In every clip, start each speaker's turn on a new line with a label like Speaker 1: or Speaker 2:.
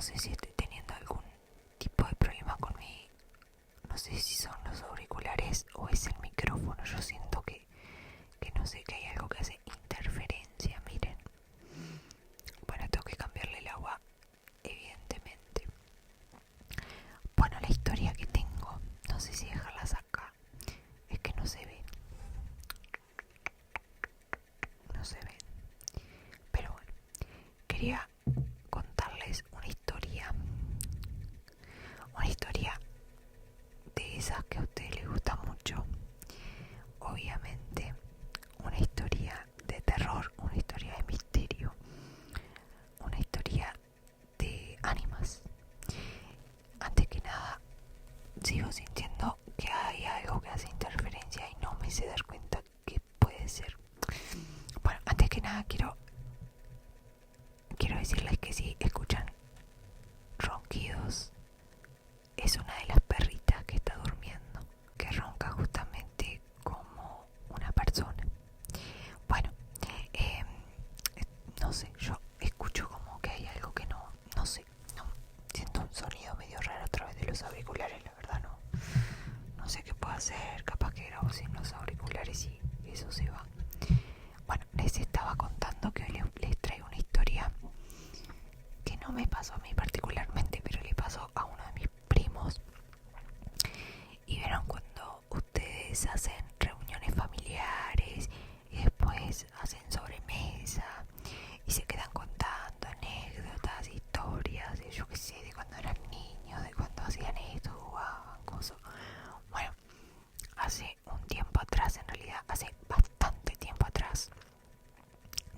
Speaker 1: sé si estoy teniendo algún tipo de problema con mi... No sé si son los auriculares o es el micrófono. Yo siento que no sé, que hay algo que hace interferencia, miren. Bueno, tengo que cambiarle el agua, evidentemente. Bueno, la historia que tengo, no sé si dejarlas acá, es que no se ven. No se ven. Pero bueno, quería contarles una historia. Una historia de esas que a ustedes les gusta mucho. Obviamente, una historia de terror, una historia de misterio, una historia de ánimas. Antes que nada, sigo sintiendo que hay algo que hace interferencia y no me sé dar cuenta que puede ser. Bueno, antes que nada quiero decirles que si escuchan ronquidos, es una de las perritas que está durmiendo, que ronca justamente como una persona. Bueno, no sé, yo escucho como que hay algo que no sé, no, siento un sonido medio raro a través de los auriculares, la verdad no sé qué puedo hacer, capaz que grabo sin los auriculares y eso se va. Bueno, les estaba contando que hoy les traigo una historia que no me pasó a mí particularmente, pero le pasó a uno de mis primos. Y vieron cuando ustedes hacen reuniones familiares y después hacen sobremesa y se quedan contando anécdotas, historias, de yo qué sé, de cuando eran niños, de cuando hacían esto, jugaban, cosas. Bueno, hace un tiempo atrás, en realidad hace bastante tiempo atrás,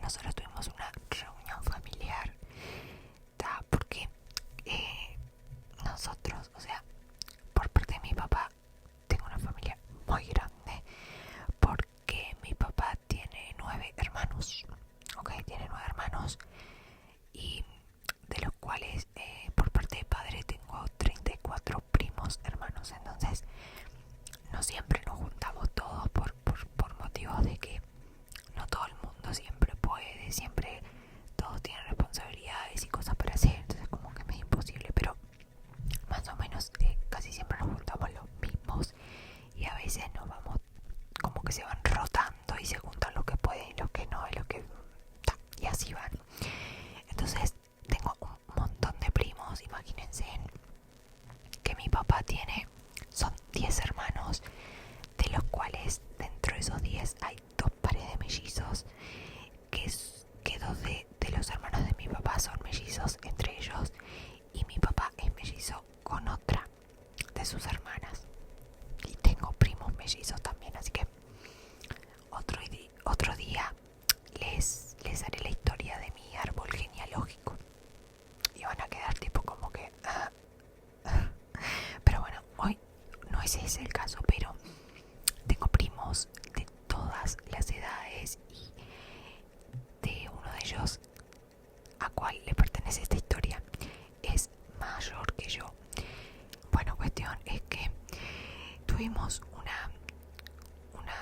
Speaker 1: nosotros tuvimos una reunión familiar, porque nosotros, o sea, por parte de mi papá, tengo una familia muy grande, porque mi papá tiene 9 hermanos, ok, tiene 9 hermanos, y de los cuales por parte de padre tengo 34 primos hermanos. Entonces no siempre nos juntamos todos por motivos de que no todo el mundo siempre puede, siempre todos tienen responsabilidades y cosas para hacer, entonces como que me es imposible, pero más o menos casi siempre nos juntamos los mismos y a veces nos vamos, como que se van rotando y se juntan los que pueden y los que no, y los que y así van. Entonces tengo un montón de primos, imagínense que mi papá tiene, son 10 hermanos, de los cuales dentro de esos 10 hay 2 pares de mellizos, que 2 de los hermanos de mi papá son mellizos entre ellos, y mi papá es mellizo con otra de sus hermanas. Y tengo primos mellizos también, así que otro día les haré la historia de mi árbol genealógico y van a quedar tipo como que pero bueno, hoy no es ese el caso, pero tengo primos de todas las edades y de uno de ellos, a cual le pertenece esta historia, es mayor que yo. Bueno, cuestión es que tuvimos una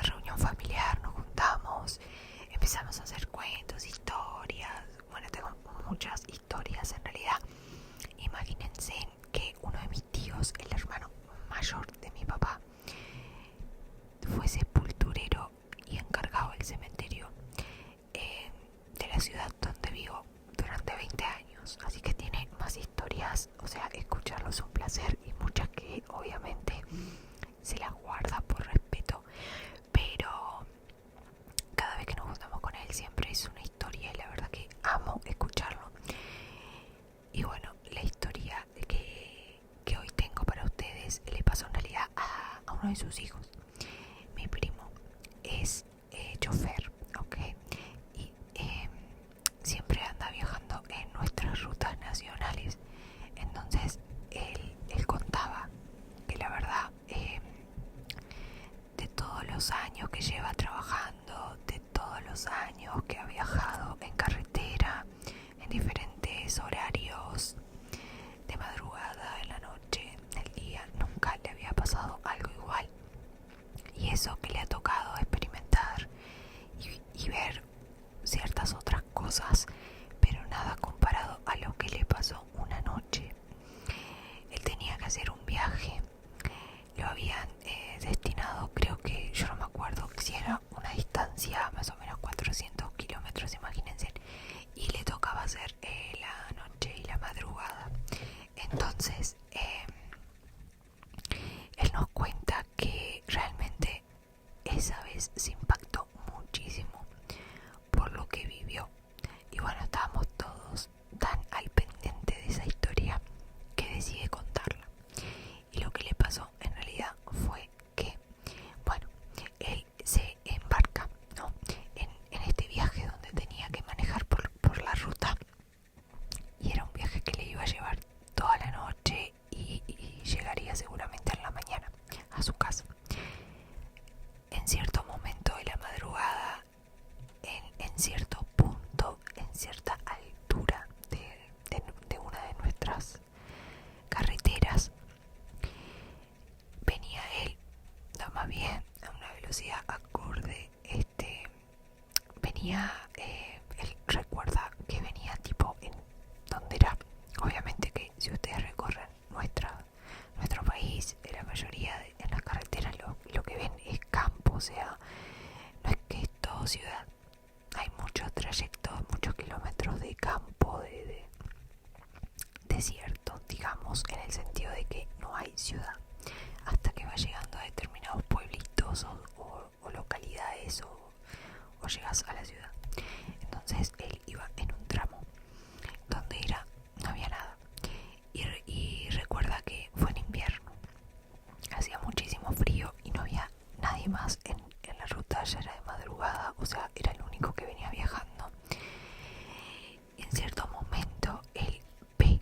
Speaker 1: reunión familiar, nos juntamos, empezamos a hacer cuentos, historias. Bueno, tengo muchas historias en realidad. Imagínense que uno de mis tíos, el hermano mayor de mi papá, fue sepulturero y encargado del cementerio de la ciudad donde vivo durante 20 años. Así que tiene más historias, o sea, escucharlos es un placer, y muchas que obviamente se las guarda por respeto, pero cada vez que nos juntamos con él siempre es una historia y la verdad que amo escucharlo. Y bueno, la historia que hoy tengo para ustedes le pasó en realidad a uno de sus hijos. Mi primo es chofer, ok, y siempre anda viajando en nuestras rutas nacionales. Entonces él contaba que la verdad, de todos los años que lleva trabajando, de todos los años que ha viajado en carretera, en diferentes horarios, de madrugada, en la noche, en el día, nunca le había pasado algo igual. desierto, digamos, en el sentido de que no hay ciudad, hasta que va llegando a determinados pueblitos o localidades o llegas a la ciudad. Entonces él iba en un tramo donde no había nada, y recuerda que fue en invierno, hacía muchísimo frío y no había nadie más en la ruta, ya era de madrugada, o sea, era el único que venía viajando. Y en cierto momento él ve,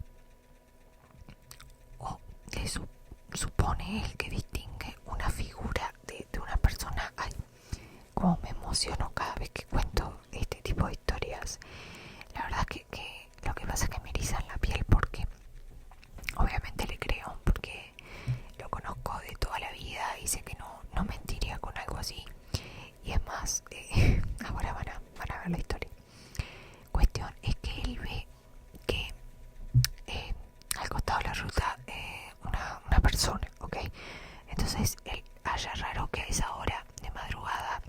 Speaker 1: o le supone él que distingue una figura de una persona. Ay, como me emociono cada vez que cuento este tipo de historias. La verdad que lo que pasa es que me erizan la piel, porque obviamente le creo, porque lo conozco de toda la vida y sé que no mentiría con algo así. Y es más, ahora van a ver la historia. Cuestión es que él ve que al costado de la ruta una persona, ¿ok? Entonces él halla raro que a esa hora de madrugada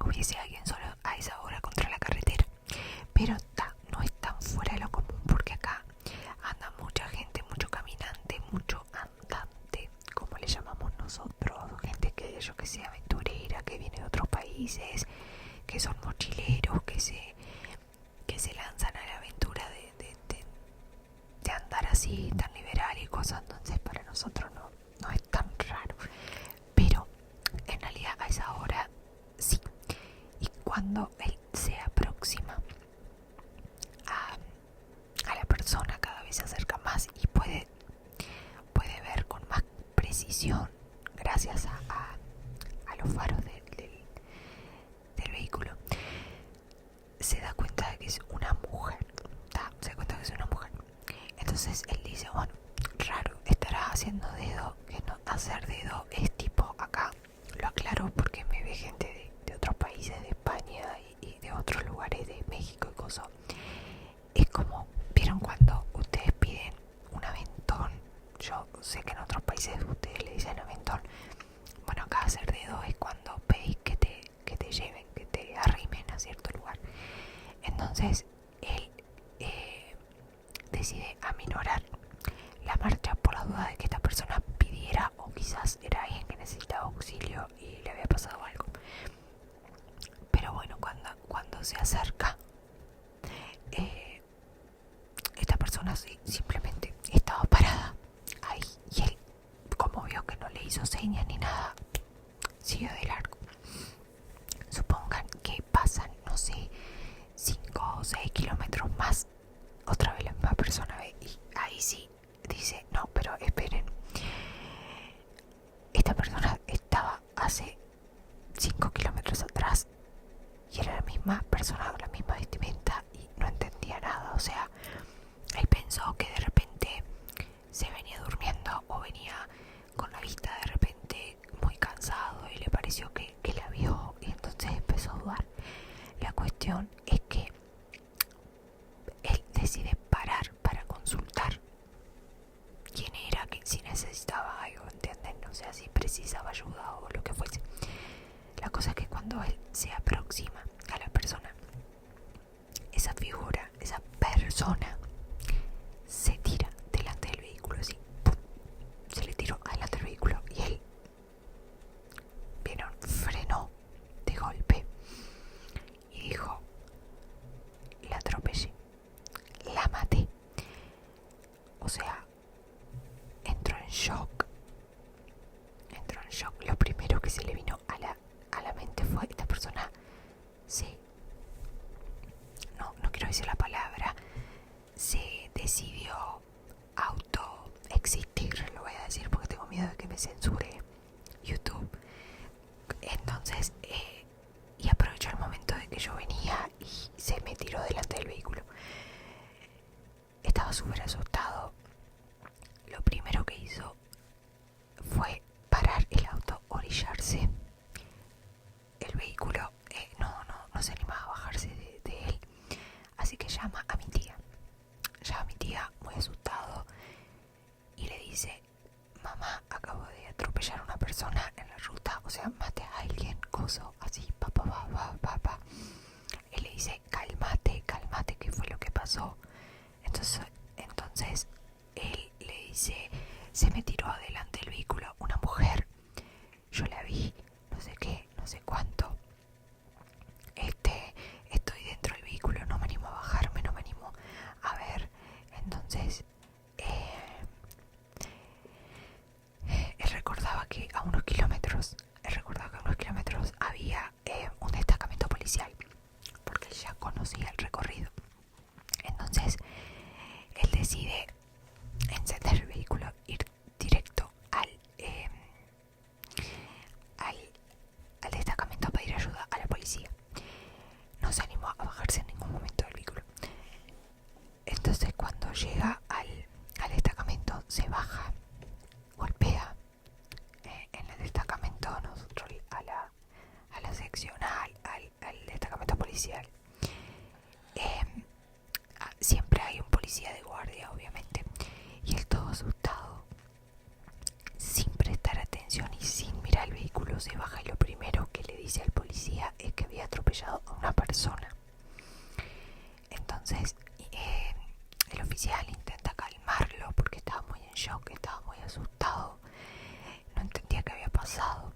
Speaker 1: hubiese alguien solo a esa hora contra la carretera. Pero no es tan fuera de lo común, porque acá anda mucha gente, mucho caminante, mucho andante, como le llamamos nosotros, gente que yo que sé, aventurera, que viene de otros países, que son mochileros, que se lanzan a la aventura de andar así tan liberal y cosas. Entonces para nosotros no es tan raro, pero en realidad a esa hora sí. Y cuando él se aproxima a la persona, cada vez se acerca más y puede ver con más precisión, gracias a los faros del vehículo. Se da cuenta de que es una mujer. Se da cuenta que es una mujer. Entonces él dice, bueno, raro, estará haciendo dedo, que no hacer dedo es tipo acá. Lo aclaro porque me ve gente de otros países, de España y de otros lugares, de México y cosas. Es como, ¿vieron cuando ustedes piden un aventón? Yo sé que en otros países ustedes le dicen aventón. Bueno, acá hacer dedo es cuando pedís que te lleven, que te arrimen a cierto lugar. Entonces él decide aminorar la marcha por la duda de que esta persona pidiera, o quizás era alguien que necesitaba auxilio y le había pasado algo. Pero bueno, cuando se acerca, esta persona simplemente estaba parada ahí, y él, como vio que no le hizo señas ni nada, siguió de largo. Supongan que pasan, no sé, 5 o 6 kilómetros más, otra vez la misma persona ve, y ahí sí dice, no, pero esperen, esta persona estaba hace 5 kilómetros atrás y era la misma persona con la misma vestimenta, y no entendía nada. O sea, él pensó que de repente se venía durmiendo o venía con la vista de repente muy cansado, y le pareció que la vio, y entonces empezó a dudar. La cuestión es que él decide parar para consultar quién era, que si necesitaba algo, ¿entienden? O sea, si precisaba ayuda o lo que fuese. La cosa es que cuando él se aproxima a la persona, esa figura, esa persona, se tira delante del vehículo, así, ¡pum! Se le tiró adelante del vehículo, y él, vieron, frenó de golpe y dijo, la atropellé, la maté. O sea, entró en shock. Lo primero que se le vino a la mente fue, esta persona no quiero decir la palabra, se decidió autoexistir, lo voy a decir porque tengo miedo de que me censure YouTube. Entonces y aprovechó el momento de que yo venía y se me tiró delante del vehículo. Estaba súper asustado. Lo primero que hizo fue parar el auto, orillarse. El vehículo no se animaba a bajarse de él, así que llama a mi tía muy asustado, y le dice, mamá, acabo de atropellar a una persona en la ruta, o sea, maté a alguien, coso, así, papá. Él le dice, cálmate, ¿qué fue lo que pasó? Entonces Entonces él le dice, se me tiró adelante el vehículo una mujer, yo la vi, no sé qué, no sé cuánto, estoy dentro del vehículo, no me animo a bajarme, no me animo a ver. Entonces él recordaba que a unos kilómetros había un destacamento policial, porque él ya conocía el recorrido. Entonces él decide encender el vehículo, ir directo al destacamento a pedir ayuda a la policía. No se animó a bajarse en ningún momento del vehículo. Entonces cuando llega al destacamento, se baja, golpea en el destacamento, nosotros a la seccional, al destacamento policial. Siempre hay un policía de guardia, obviamente, y él todo asustado, sin prestar atención y sin mirar el vehículo, se baja y lo primero que le dice al policía es que había atropellado a una persona. Entonces el oficial intenta calmarlo porque estaba muy en shock, estaba muy asustado, no entendía qué había pasado,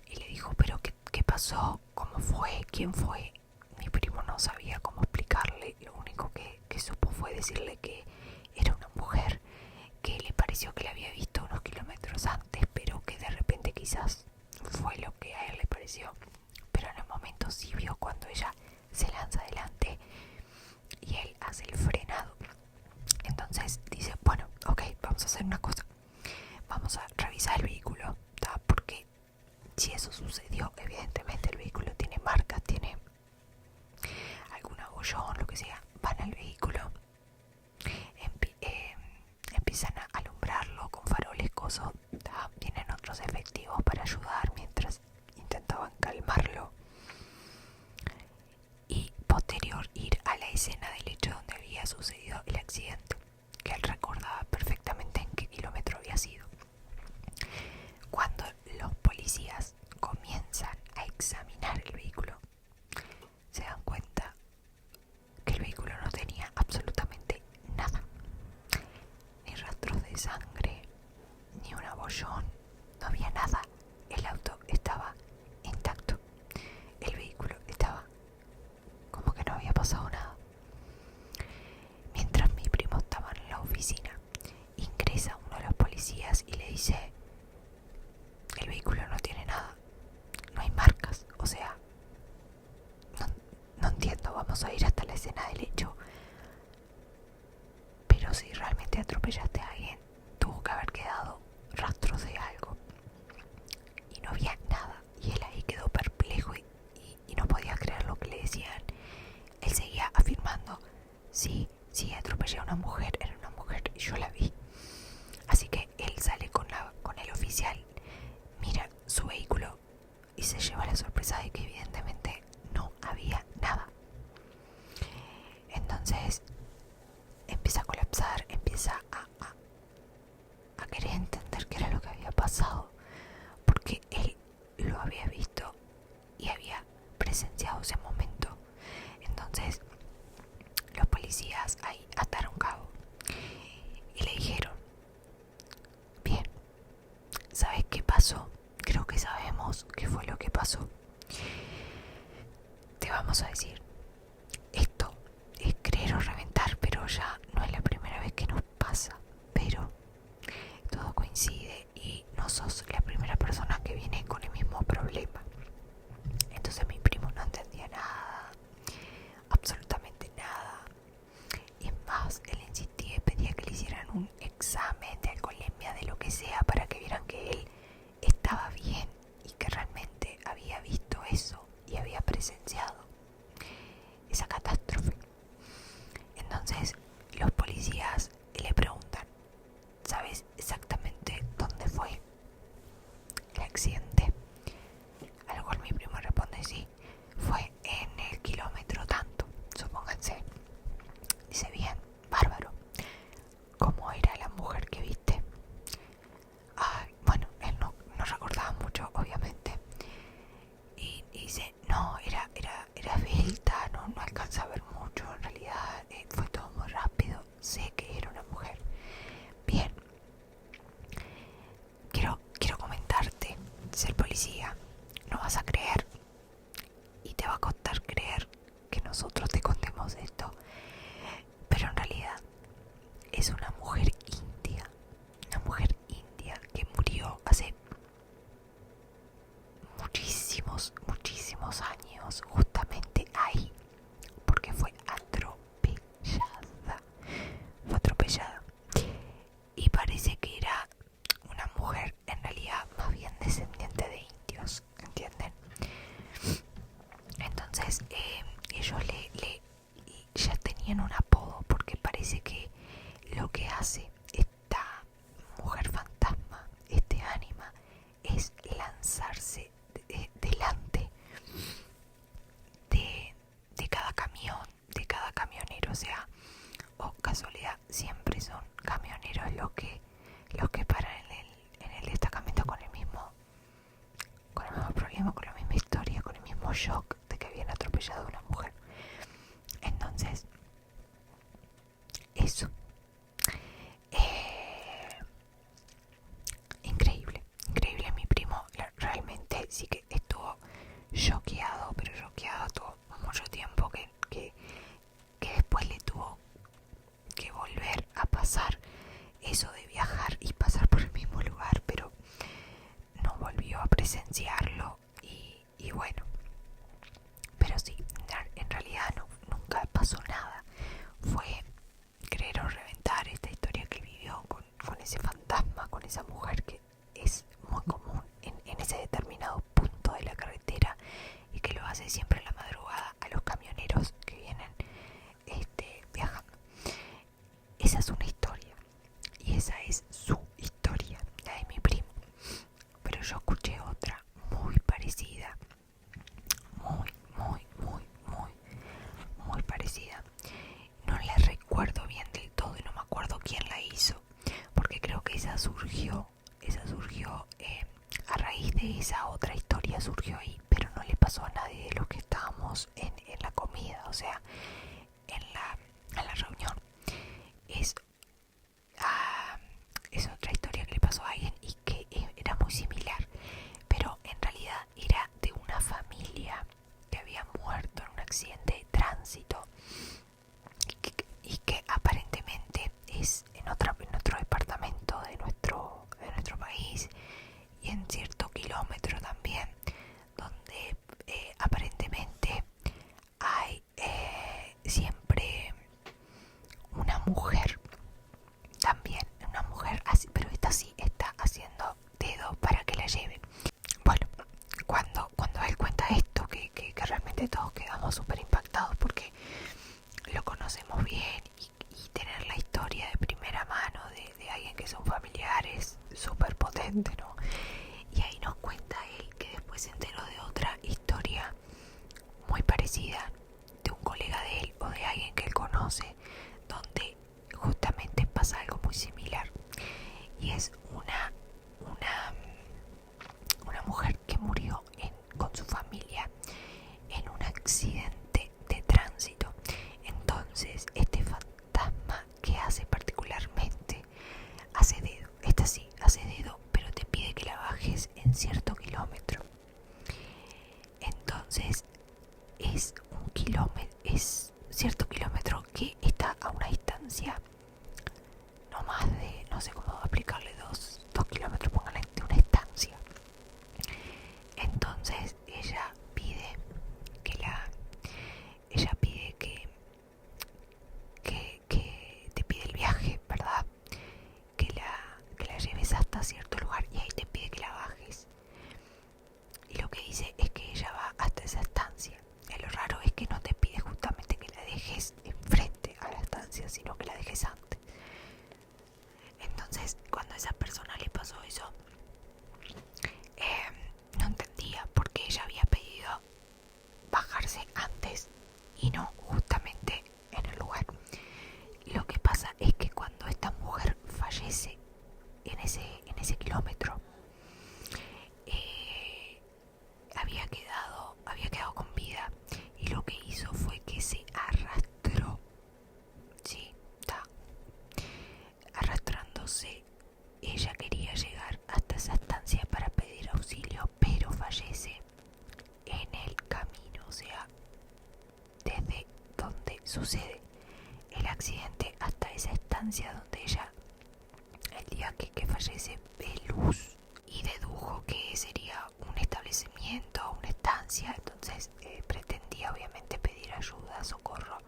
Speaker 1: y le dijo, pero ¿qué pasó? ¿Cómo fue? ¿Quién fue? Mi primo no sabía cómo explicarle, lo único que supo fue decirle que era una mujer que le pareció que la había visto unos kilómetros antes, pero que de repente quizás fue lo que a él le pareció, pero en el momento sí vio cuando ella se lanza adelante y él hace el frenado. Entonces dice, bueno, ok, vamos a hacer una cosa, vamos a revisar el vehículo, ¿tá? Porque si eso sucedió, evidentemente el vehículo tiene marcas, tiene algún abollón, lo que sea. Van al vehículo, empiezan a alumbrarlo con faroles, cosas, vienen otros efectivos para ayudar mientras intentaban calmarlo, y posterior ir a la escena del hecho donde había sucedido el accidente, que él recordaba perfectamente en qué kilómetro había sido. Cuando los policías comienzan a examinar el vehículo, se dan cuenta que el vehículo no tenía absolutamente nada, ni rastros de sangre, ni un abollón, no había nada. El auto estaba intacto, el vehículo estaba como que no había pasado nada. Mientras mi primo estaba en la oficina, ingresa uno de los policías y le dice, el vehículo no tiene nada, no hay marcas, o sea, no entiendo, vamos a ir hasta la escena del hecho, pero si realmente atropellaste a alguien, tuvo que haber quedado rastros de algo, y no había nada. Y él ahí quedó perplejo y no podía creer lo que le decían. Él seguía afirmando, sí, atropellé a una mujer, era una mujer y yo la vi. Así que él sale con el oficial, mira su vehículo y se lleva la sorpresa de que evidentemente no había nada. Entonces empieza a colapsar, empieza a querer entender qué era lo que había pasado, porque él lo había visto y había presenciado ese momento. Entonces los policías ahí ataron cabo y le dijeron, bien, ¿sabes qué pasó? Creo que sabemos qué fue lo que pasó. Te vamos a decir, esto es creer o reventar, pero ya no es la primera vez que nos pasa, pero todo coincide y no sos la primera persona que viene con el mismo problema. Entonces mi primo no entendía nada, absolutamente nada, y es más, él insistía y pedía que le hicieran un examen de alcoholemia, de lo que sea, para que vieran que él estaba bien y que realmente había visto eso y había presenciado esa catástrofe. Entonces los policías le preguntan, ¿sabes exactamente dónde fue el accidente? A lo cual mi primo responde, sí, fue en el kilómetro tanto, supónganse. Dice, bien, bárbaro, ¿cómo era la mujer que viste? Ay, bueno, él no recordaba mucho, obviamente, y dice, no, era esbelta, no alcanza a ver mucho, en realidad fue todo muy rápido, sé que era una mujer es una mujer india que murió hace muchísimos años, justamente ahí, porque fue atropellada. Y parece que era una mujer en realidad más bien descendiente de indios, ¿entienden? Entonces ellos ya tenían un apodo, porque parece que lo que hace esta mujer fantasma, este ánima, es lanzarse delante de cada camión, de cada camionero. O sea, casualidad, siempre son camioneros los que paran en el destacamento con el mismo problema, con la misma historia, con el mismo shock de que habían atropellado a una mujer. Entonces, eso. Increíble. Mi primo realmente sí que estuvo choqueado, pero choqueado todo mucho tiempo, que después le tuvo que volver a pasar eso de viajar y pasar por el mismo lugar, pero no volvió a presenciarlo. Y bueno, pero sí, en realidad nunca pasó nada. Fue creer o reventar esta historia que vivió con ese fantasma, con esa mujer que es muy común en ese determinado punto de la carretera, y que lo hace siempre en la madrugada a los camioneros que vienen viajando. Esa es una historia, y esa es su historia, la de mi primo. Pero yo escuché otra muy parecida, muy parecida. No la recuerdo bien del todo y no me acuerdo quién la hizo, porque creo que esa surgió a raíz de esa otra historia, surgió ahí, pero no le pasó a nadie de los que estábamos en la comida, o sea, en la reunión. Es otra historia que le pasó a alguien y que era muy similar, pero en realidad era de una familia que había muerto en un accidente de tránsito, y que aparentemente es en otro departamento de nuestro país, y en cierto kilómetro también, donde aparentemente hay siempre una mujer, también una mujer así, pero esta sí está haciendo dedo para que la lleve. Bueno, cuando él cuenta esto, que realmente todos quedamos súper impactados, porque lo conocemos bien, y tener la historia de primera mano de alguien que son familiares súper potente, ¿no? Y ahí nos cuenta él que después se enteró de otra historia muy parecida de un colega de él o de alguien que él conoce, donde justamente pasa algo muy similar, y es una mujer que murió con su familia en un accidente de tránsito. Entonces este fantasma, que hace particularmente, hace dedo, esta sí hace dedo, pero te pide que la bajes en cierto kilómetro. Entonces es cierto kilómetro que está a una distancia no más de, no sé cómo aplicarle, 2 kilómetros, póngale, de una estancia. Entonces ella pide que te pide el viaje, ¿verdad? Que la lleves hasta cierto lugar, y ahí te pide que la bajes. Y lo que dice es que ella va hasta esa estancia. Y lo raro es que no te pide justamente que la dejes enfrente a la estancia, sino que la dejes antes. Entonces, cuando a esa persona le pasó eso, no entendía por qué ella había pedido bajarse antes y no justamente en el lugar. Lo que pasa es que cuando esta mujer fallece en ese kilómetro, había quedado con vida, y lo que hizo fue que se arrastró, sí, está arrastrándose. Ella quería llegar hasta esa estancia para pedir auxilio, pero fallece en el camino, o sea, desde donde sucede el accidente hasta esa estancia estancia donde ella, el día que fallece, ve luz y dedujo que sería un establecimiento, una estancia. Entonces pretendía obviamente pedir ayuda, socorro,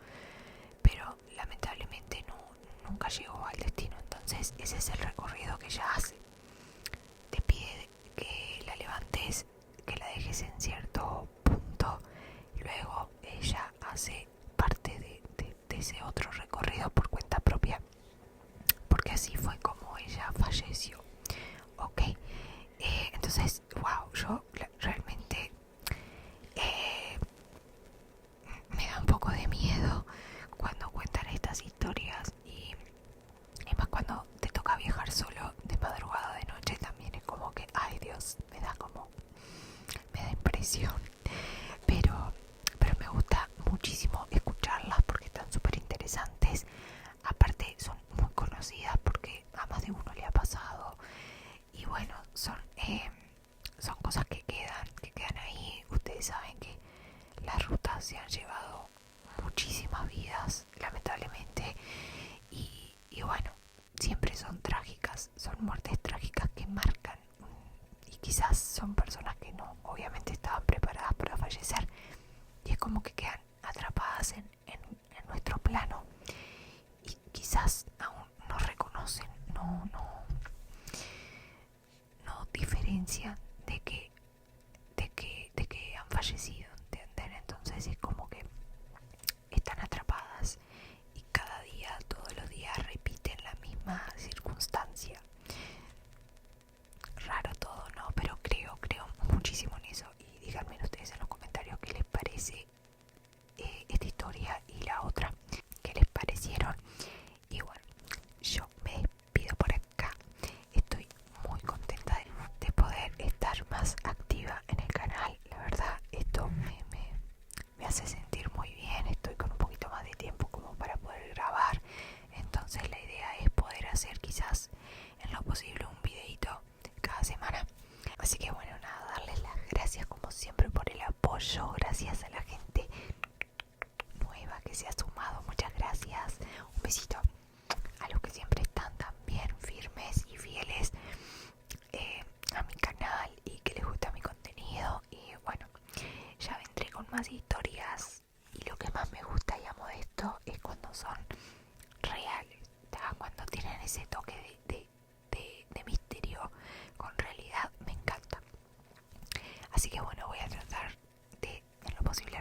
Speaker 1: pero lamentablemente nunca llegó al destino. Entonces ese es el recorrido que ella hace. Te pide que la levantes, que la dejes en cierto punto, y luego ella hace parte de ese otro recorrido por cuenta propia, porque así fue como ella falleció. Ok, entonces, wow, yo realmente me da un poco de miedo cuando cuentan estas historias, y más cuando te toca viajar solo de madrugada, de noche, también es como que, ay Dios, me da impresión, pero me gusta muchísimo escucharlas porque están súper interesantes. Aparte son muy conocidas porque a más de uno le ha pasado, y bueno, son cosas que quedan ahí. Ustedes saben que las rutas se han llevado muchísimas vidas, lamentablemente, y bueno, siempre son trágicas, son muertes trágicas que marcan, y quizás son personas que no, obviamente estaban preparadas para fallecer, y es como que quedan atrapadas en nuestro plano, y quizás aún no reconocen, no diferencian de que han fallecido, ¿entienden? Entonces es como que están atrapadas y cada día, todos los días repiten la misma circunstancia. Raro todo, ¿no? Pero creo muchísimo en eso, y díganme ustedes en los comentarios qué les parece esta historia y la otra, qué les parecieron. Y bueno, yo me despido por acá. Estoy muy contenta de poder estar más activa en el canal. La verdad, esto me hace sentir muy bien. Estoy con un poquito más de tiempo como para poder grabar. Entonces la idea es poder hacer quizás en lo posible un videito cada semana. Así que bueno, nada, darles las gracias como siempre por el apoyo. Gracias a la gente nueva que se ha sumado. Muchas gracias. Un besito a los que siempre están también firmes y fieles a mi canal y que les gusta mi contenido. Y bueno, ya vendré con más historias, y lo que más me gusta y amo de esto es cuando son reales, ¿tá? Cuando tienen ese toque de misterio con realidad, me encanta. Así que bueno, voy a tratar de en lo posible